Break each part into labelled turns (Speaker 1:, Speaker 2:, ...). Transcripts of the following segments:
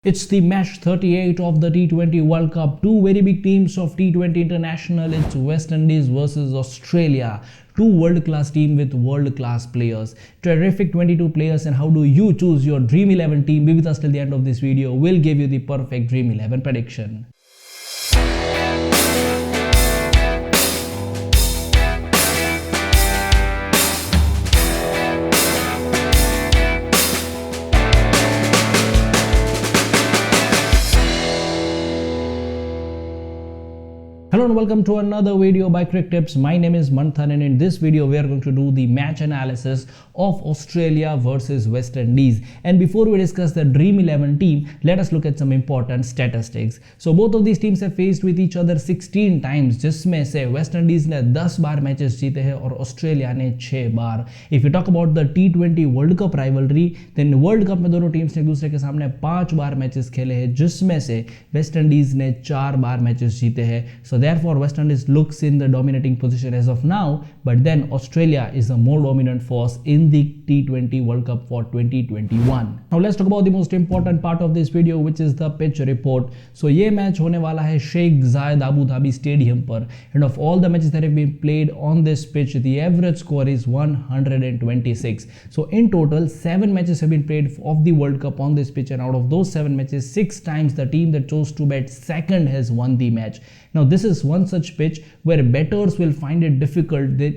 Speaker 1: It's the match 38 of the T20 World Cup. Two very big teams of T20 International. It's West Indies versus Australia. Two world-class teams with world-class players. Terrific 22 players. And how do you choose your Dream 11 team? Be with us till the end of this video. We'll give you the perfect Dream 11 prediction. Hello and welcome to another video by CricTips. My name is Manthan and in this video we are going to do the match analysis of Australia versus West Indies. And before we discuss the Dream 11 team, let us look at some important statistics. So both of these teams have faced with each other 16 times, जिसमें से West Indies ने 10 बार matches जीते हैं और Australia ने 6 बार. If you talk about the T20 World Cup rivalry, then World Cup में दोनों teams ने एक दूसरे के सामने 5 बार मैचेस खेले हैं, जिसमें से वेस्ट इंडीज ने 4 बार मैचेस जीते हैं. So therefore West Indies looks in the dominating position as of now, but then Australia is a more dominant force in the T20 World Cup for 2021. Now let's talk about the most important part of this video, which is the pitch report. So ये match होने वाला है शेख जायद Abu Dhabi stadium पर, and of all the matches that have been played on this pitch, the average score is 126. So in total 7 matches have been played of the World Cup on this pitch, and out of those 7 matches, 6 times the team that chose to bat second has won the match. Now this is one such pitch where batters will find it difficult. The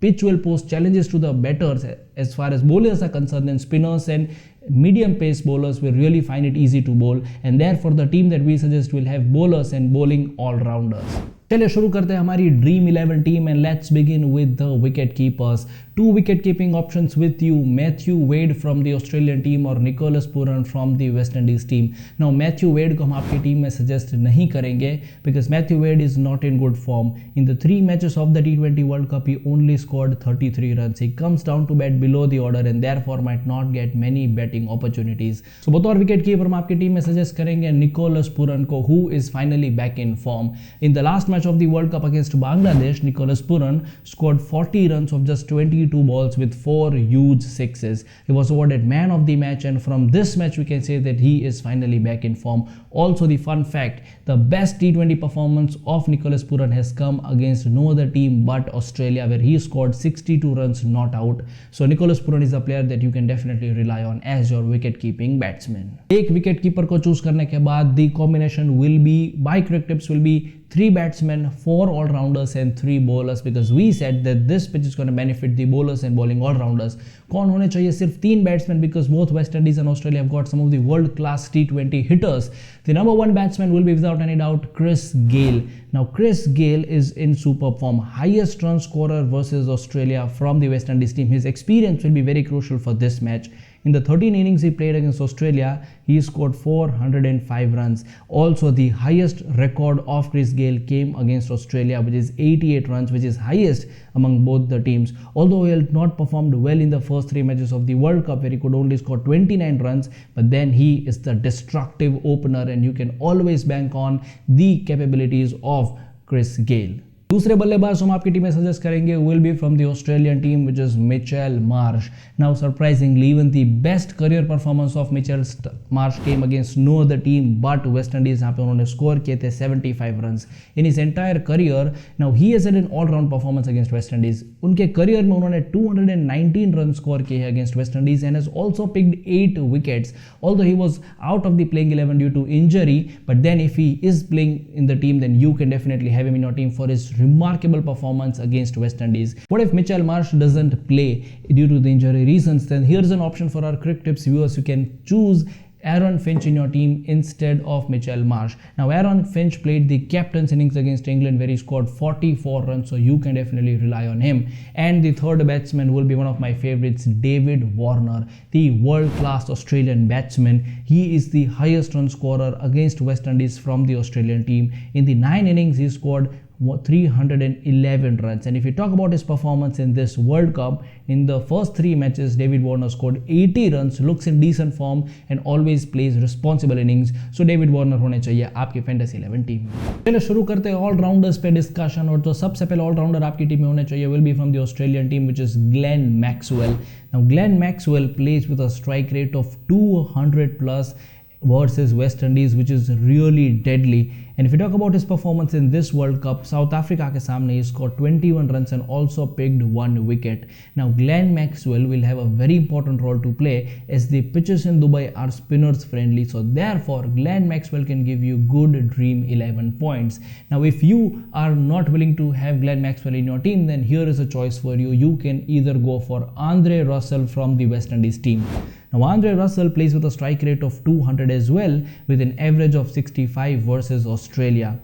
Speaker 1: pitch will pose challenges to the batters as far as bowlers are concerned, and spinners and medium pace bowlers will really find it easy to bowl, and therefore the team that we suggest will have bowlers and bowling all-rounders. चलिए शुरू करते हैं हमारी dream 11 team and let's begin with the wicket keepers. 2 wicket keeping options with you, Matthew Wade from the Australian team और Nicholas Pooran from the West Indies team. Now Matthew Wade को हम आपकी team में suggest नहीं करेंगे because Matthew Wade is not in good form. In the 3 matches of the T20 world cup he only scored 33 runs. He comes down to bat below the order and therefore might not get many batting opportunities. So बतौर wicket keeper हम आपकी team में suggest करेंगे Nicholas Pooran को, who is finally back in form. In the last match of the world cup against Bangladesh, Nicholas Pooran scored 40 runs of just 22 balls with 4 huge sixes. He was awarded man of the match, and from this match we can say that he is finally back in form. Also, the fun fact, the best T20 performance of Nicholas Pooran has come against no other team but Australia, where he scored 62 runs not out. So Nicholas Pooran is a player that you can definitely rely on as your wicket keeping batsman. एक wicket keeper को choose करने के बाद the combination will be by CricTips will be 3 batsmen, 4 all-rounders and 3 bowlers, because we said that this pitch is going to benefit the bowlers and bowling all-rounders. कौन होने चाहिए? सिर्फ 3 batsmen, because both West Indies and Australia have got some of the world-class T20 hitters. The number 1 batsman will be without any doubt Chris Gayle. Now Chris Gayle is in superb form, highest run scorer versus Australia from the West Indies team. His experience will be very crucial for this match. In the 13 innings he played against Australia, he scored 405 runs. Also, the highest record of Chris Gayle came against Australia, which is 88 runs, which is highest among both the teams. Although he had not performed well in the first 3 matches of the World Cup, where he could only score 29 runs, but then he is the destructive opener, and you can always bank on the capabilities of Chris Gayle. दूसरे बल्लेबाज हम आपकी team में suggest करेंगे will be from the Australian team, which is Mitchell Marsh. Now surprisingly even the best career performance of Mitchell Marsh came against no other team but West Indies, जहाँ पे उन्होंने score किए थे 75 runs in his entire career. Now he has had an all round performance against West Indies. उनके career में उन्होंने 219 run score किए हैं against West Indies and has also picked 8 wickets. Although he was out of the playing 11 due to injury, but then if he is playing in the team then you can definitely have him in your team for his remarkable performance against West Indies. What if Mitchell Marsh doesn't play due to the injury reasons? Then here's an option for our CricTips viewers. You can choose Aaron Finch in your team instead of Mitchell Marsh. Now Aaron Finch played the captain's innings against England, where he scored 44 runs, so you can definitely rely on him. And the third batsman will be one of my favorites, David Warner, the world-class Australian batsman. He is the highest run scorer against West Indies from the Australian team. In the 9 innings he scored 311 runs. And if you talk about his performance in this World Cup, in the first 3 matches, David Warner scored 80 runs, looks in decent form and always plays responsible innings. So David Warner होने चाहिए आपकी fantasy 11 team में. चलिए शुरू करते हैं allrounders पे discussion. और तो सबसे पहले ऑलराउंडर आपकी टीम में होने चाहिए will be from the Australian team, which is Glenn Maxwell. Now Glenn Maxwell plays with a strike rate of 200 plus versus West Indies, which is really deadly. And if you talk about his performance in this World Cup, South Africa ke samne he scored 21 runs and also picked 1 wicket. Now Glenn Maxwell will have a very important role to play as the pitches in Dubai are spinners friendly, so therefore Glenn Maxwell can give you good Dream 11 points. Now if you are not willing to have Glenn Maxwell in your team, then here is a choice for you. You can either go for Andre Russell from the West Indies team. Now Andre Russell plays with a strike rate of 200 as well, with an average of 65 versus Australia.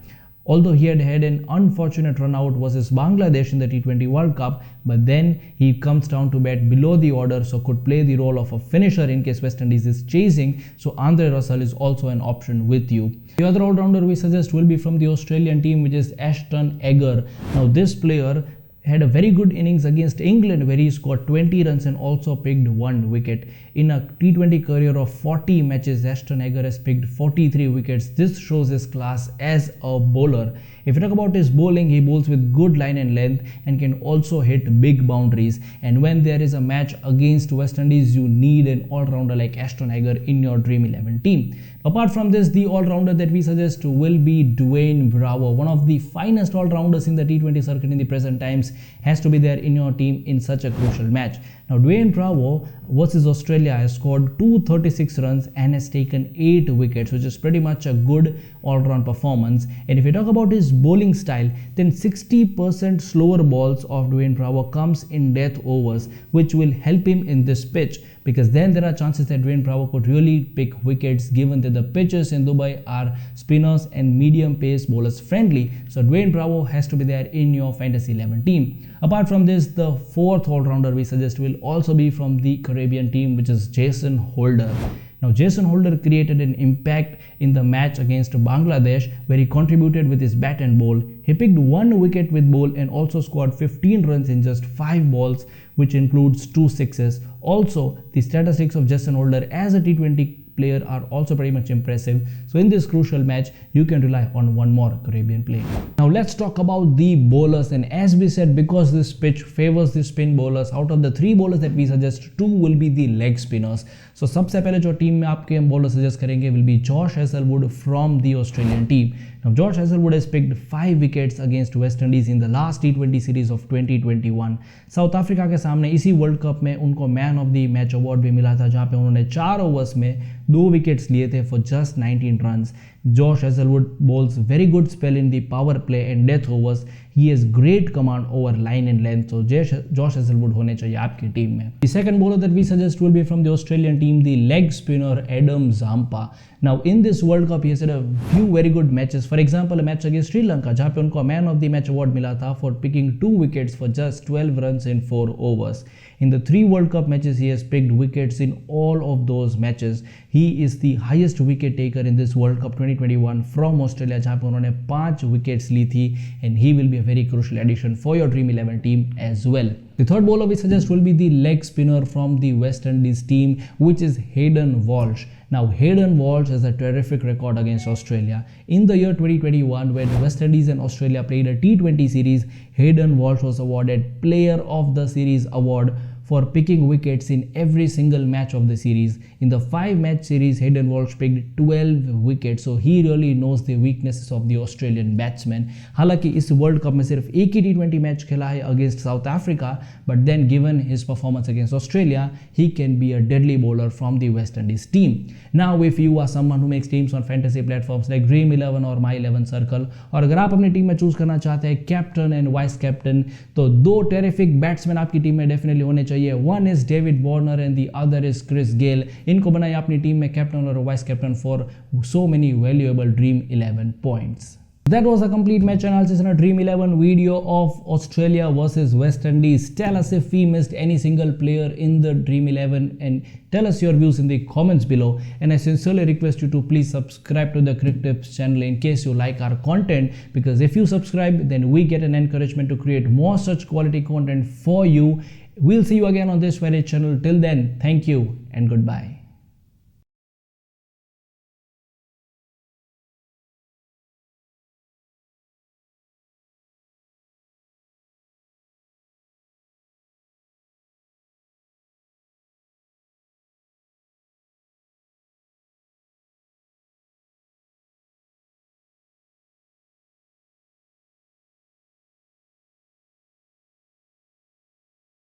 Speaker 1: Although he had an unfortunate run out versus Bangladesh in the T20 World Cup, but then he comes down to bat below the order, so could play the role of a finisher in case West Indies is chasing, so Andre Russell is also an option with you. The other all-rounder we suggest will be from the Australian team, which is Ashton Agar. Now this player had a very good innings against England where he scored 20 runs and also picked 1 wicket. In a T20 career of 40 matches, Ashton Agar has picked 43 wickets. This shows his class as a bowler. If you talk about his bowling, he bowls with good line and length and can also hit big boundaries. And when there is a match against West Indies, you need an all-rounder like Ashton Agar in your Dream 11 team. Apart from this, the all-rounder that we suggest will be Dwayne Bravo, one of the finest all-rounders in the T20 circuit in the present times, has to be there in your team in such a crucial match. Now Dwayne Bravo versus Australia has scored 236 runs and has taken 8 wickets, which is pretty much a good all-round performance. And if you talk about his bowling style, then 60% slower balls of Dwayne Bravo comes in death overs, which will help him in this pitch, because then there are chances that Dwayne Bravo could really pick wickets, given that the pitches in Dubai are spinners and medium pace bowlers friendly. So Dwayne Bravo has to be there in your Fantasy 11 team. Apart from this, the fourth all-rounder we suggest will also be from the Caribbean team, which is Jason Holder. Now Jason Holder created an impact in the match against Bangladesh, where he contributed with his bat and ball. He picked 1 wicket with ball and also scored 15 runs in just 5 balls, which includes 2 sixes. Also, the statistics of Jason Holder as a T20 player are also pretty much impressive. So in this crucial match, you can rely on one more Caribbean player. Now let's talk about the bowlers, and as we said, because this pitch favors the spin bowlers, out of the 3 bowlers that we suggest, 2 will be the leg spinners. So सबसे पहले जो team में आपके हम bowler suggest करेंगे will be Josh Hazlewood from the Australian team. Now Josh Hazlewood has picked 5 wickets against West Indies in the last T20 series of 2021. South Africa के सामने इसी वर्ल्ड कप में उनको man of the match award भी मिला था, जहां पे उन्होंने 4 ओवर्स में 2 विकेट्स लिए थे for just 19 runs. Josh Hazlewood bowls very good spell in the power play and death overs. He has great command over line and length, so Josh Hazlewood होने चाहिए आपकी टीम में. The second bowler that we suggest will be from the Australian team, the leg spinner Adam Zampa. Now in this World Cup, he has had a few very good matches. For example, a match against Sri Lanka, जहाँ पे उनको man of the match award मिला था for picking 2 wickets for just 12 runs in 4 overs. In the 3 World Cup matches, he has picked wickets in all of those matches. He is the highest wicket taker in this World Cup 2021 from Australia, जहाँ पे उन्होंने 5 wickets ली थी, and he will be a very crucial addition for your Dream 11 team as well. The third bowler we suggest will be the leg spinner from the West Indies team, which is Hayden Walsh. Now Hayden Walsh has a terrific record against Australia. In the year 2021, when West Indies and Australia played a T20 series, Hayden Walsh was awarded Player of the Series award for picking wickets in every single match of the series. In the 5-match series, Hayden Walsh picked 12 wickets, so he really knows the weaknesses of the Australian batsmen. हालांकि इस world cup में सिर्फ एक ही T20 match खेला है against south Africa, but then given his performance against Australia, he can be a deadly bowler from the West Indies team. Now if you are someone who makes teams on fantasy platforms like Dream 11 or My 11 Circle, और अगर आप अपनी team में choose करना चाहते हैं captain and vice captain, तो 2 terrific batsman आपकी टीम में डेफिनेटली होने चाहिए. One is David Warner and the other is Chris Gayle. इनको बनाइए अपनी टीम में कैप्टन और vice captain for so many valuable Dream 11 points. That was a complete match analysis and a Dream 11 video of Australia versus West Indies. Tell us if we missed any single player in the Dream 11 and tell us your views in the comments below. And I sincerely request you to please subscribe to the Crictps channel in case you like our content, because if you subscribe, then we get an encouragement to create more such quality content for you. We'll see you again on this very channel. Till then, thank you and goodbye.